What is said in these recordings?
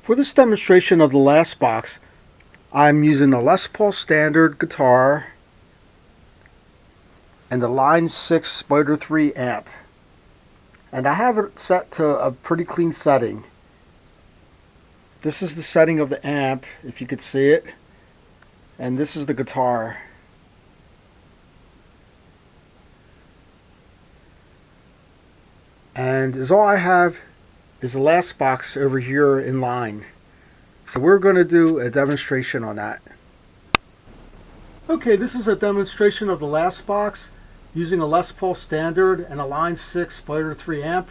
For this demonstration of the last box, I'm using the Les Paul standard guitar and the Line 6 Spider 3 amp. And I have it set to a pretty clean setting. This is the setting of the amp, if you could see it. And this is the guitar. And all I have is the last box over here in line. So we're going to do a demonstration on that. Okay, this is a demonstration of the last box using a Les Paul standard and a Line 6 Spider 3 amp.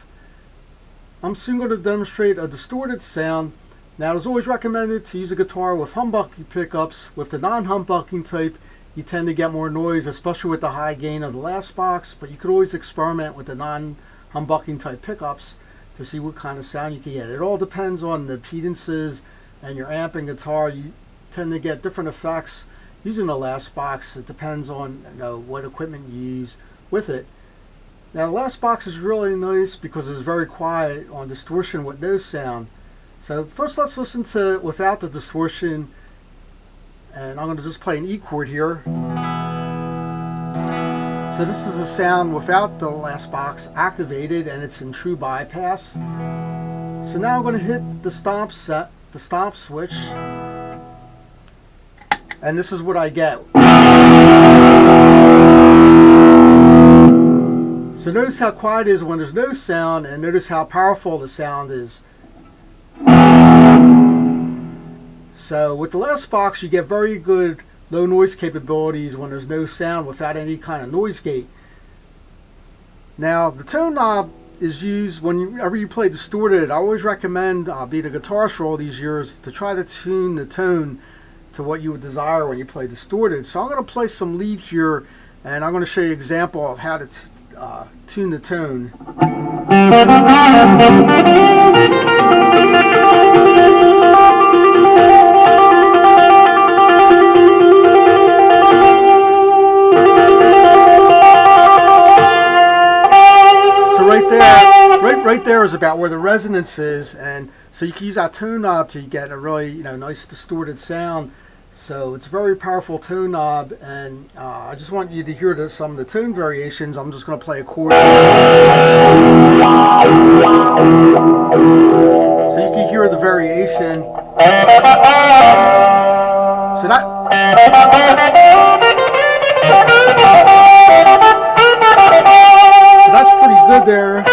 I'm soon going to demonstrate a distorted sound. Now, it's always recommended to use a guitar with humbucking pickups. With the non-humbucking type, you tend to get more noise, especially with the high gain of the last box, but you could always experiment with the non-humbucking type pickups to see what kind of sound you can get. It all depends on the impedances and your amp and guitar. You tend to get different effects using the last box. It depends on what equipment you use with it. Now, the last box is really nice because it's very quiet on distortion with no sound. So first let's listen to it without the distortion, and I'm going to just play an E chord here. So this is the sound without the last box activated, and it's in true bypass. So now I'm going to hit the stomp switch, and this is what I get. So notice how quiet it is when there's no sound, and notice how powerful the sound is. So with the last box, you get very good low noise capabilities when there's no sound without any kind of noise gate. Now, the tone knob is used whenever you play distorted. I always recommend, being a guitarist for all these years, to try to tune the tone to what you would desire when you play distorted. So I'm going to play some lead here, and I'm going to show you an example of how to tune the tone. Right there is about where the resonance is, and so you can use that tone knob to get a really nice distorted sound. So it's a very powerful tone knob, and I just want you to hear some of the tone variations. I'm just going to play a chord, so you can hear the variation. So that's pretty good there.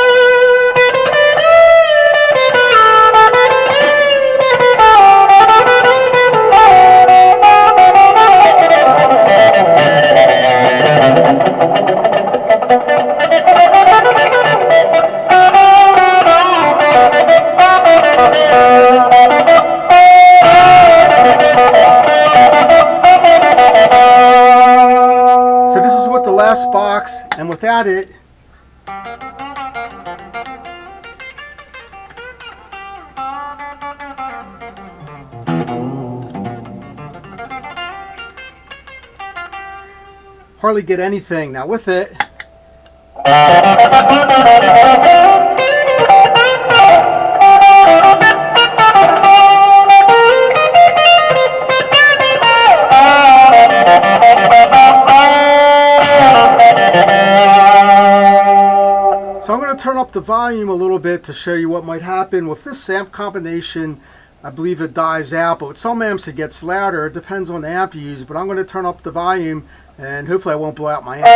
So this is what the last box, and without it, hardly get anything. Now with it, so I'm going to turn up the volume a little bit to show you what might happen with this amp combination. I believe it dies out, but with some amps it gets louder. It depends on the amp you use, but I'm going to turn up the volume, and hopefully I won't blow out my amp.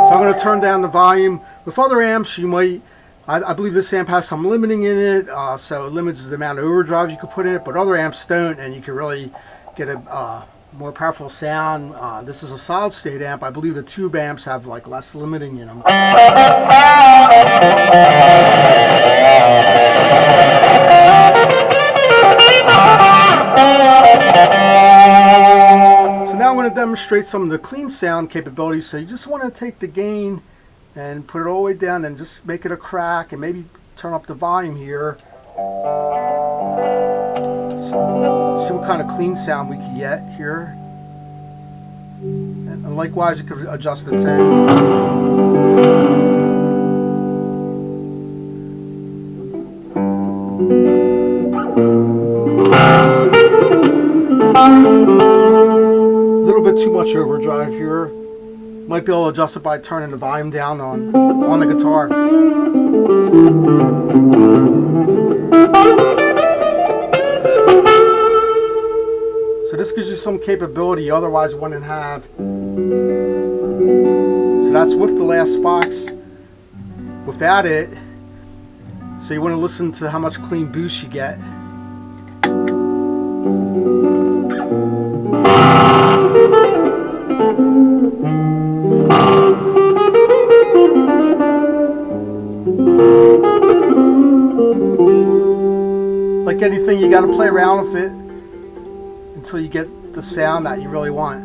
So I'm going to turn down the volume. With other amps, you might, I believe this amp has some limiting in it, so it limits the amount of overdrive you can put in it, but other amps don't, and you can really get a more powerful sound. This is a solid state amp. I believe the tube amps have less limiting in them. So now I'm going to demonstrate some of the clean sound capabilities. So you just want to take the gain and put it all the way down and just make it a crack, and maybe turn up the volume here. See what kind of clean sound we can get here. And likewise, you could adjust the tone. A little bit too much overdrive here. Might be able to adjust it by turning the volume down on the guitar. So this gives you some capability you otherwise wouldn't have. So that's with the last box. Without it, so you want to listen to how much clean boost you get. Like anything, you got to play around with it until you get the sound that you really want.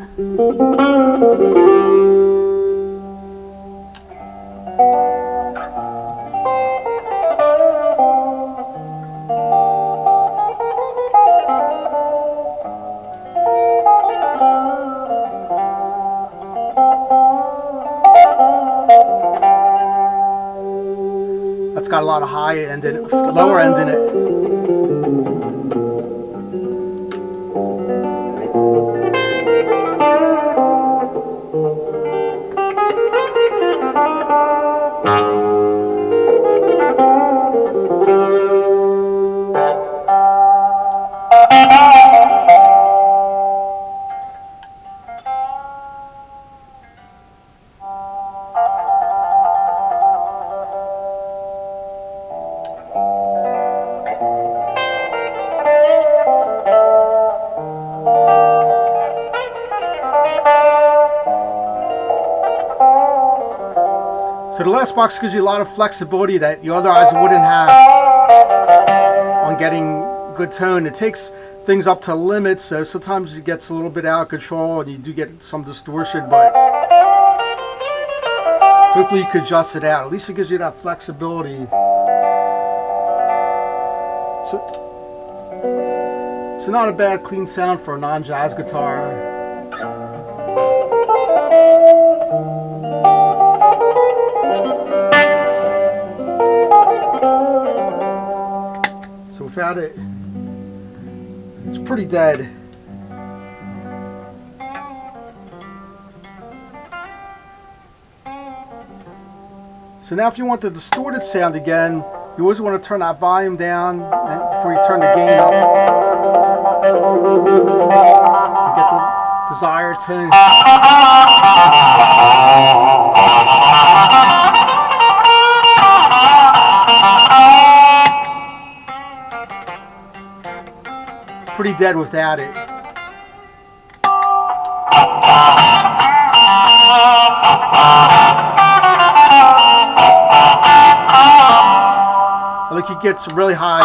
That's got a lot of high end in it, lower end in it. So the last box gives you a lot of flexibility that you otherwise wouldn't have on getting good tone. It takes things up to limits, so sometimes it gets a little bit out of control and you do get some distortion, but hopefully you could adjust it out. At least it gives you that flexibility. So not a bad clean sound for a non-jazz guitar. So without it, it's pretty dead. So now if you want the distorted sound again, you always want to turn that volume down before you turn the gain up. You get the desired tone. Pretty dead without it. I think it gets really high.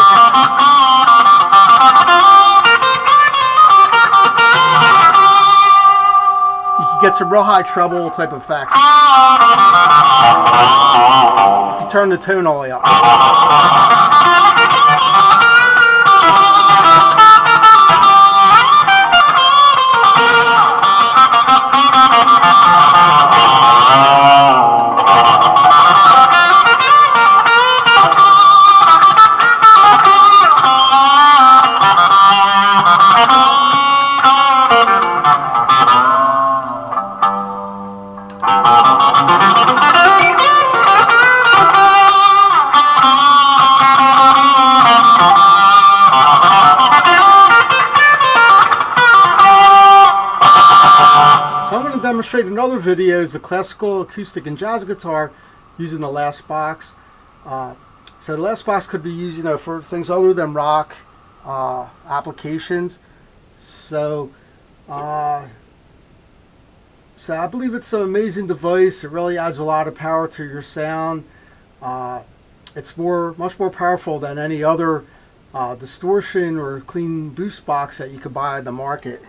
You can get some real high treble type effects if you turn the tone all the way up. Demonstrate another video is the classical, acoustic, and jazz guitar using the last box. So the last box could be used, for things other than rock applications. So I believe it's an amazing device. It really adds a lot of power to your sound. It's much more powerful than any other distortion or clean boost box that you could buy on the market.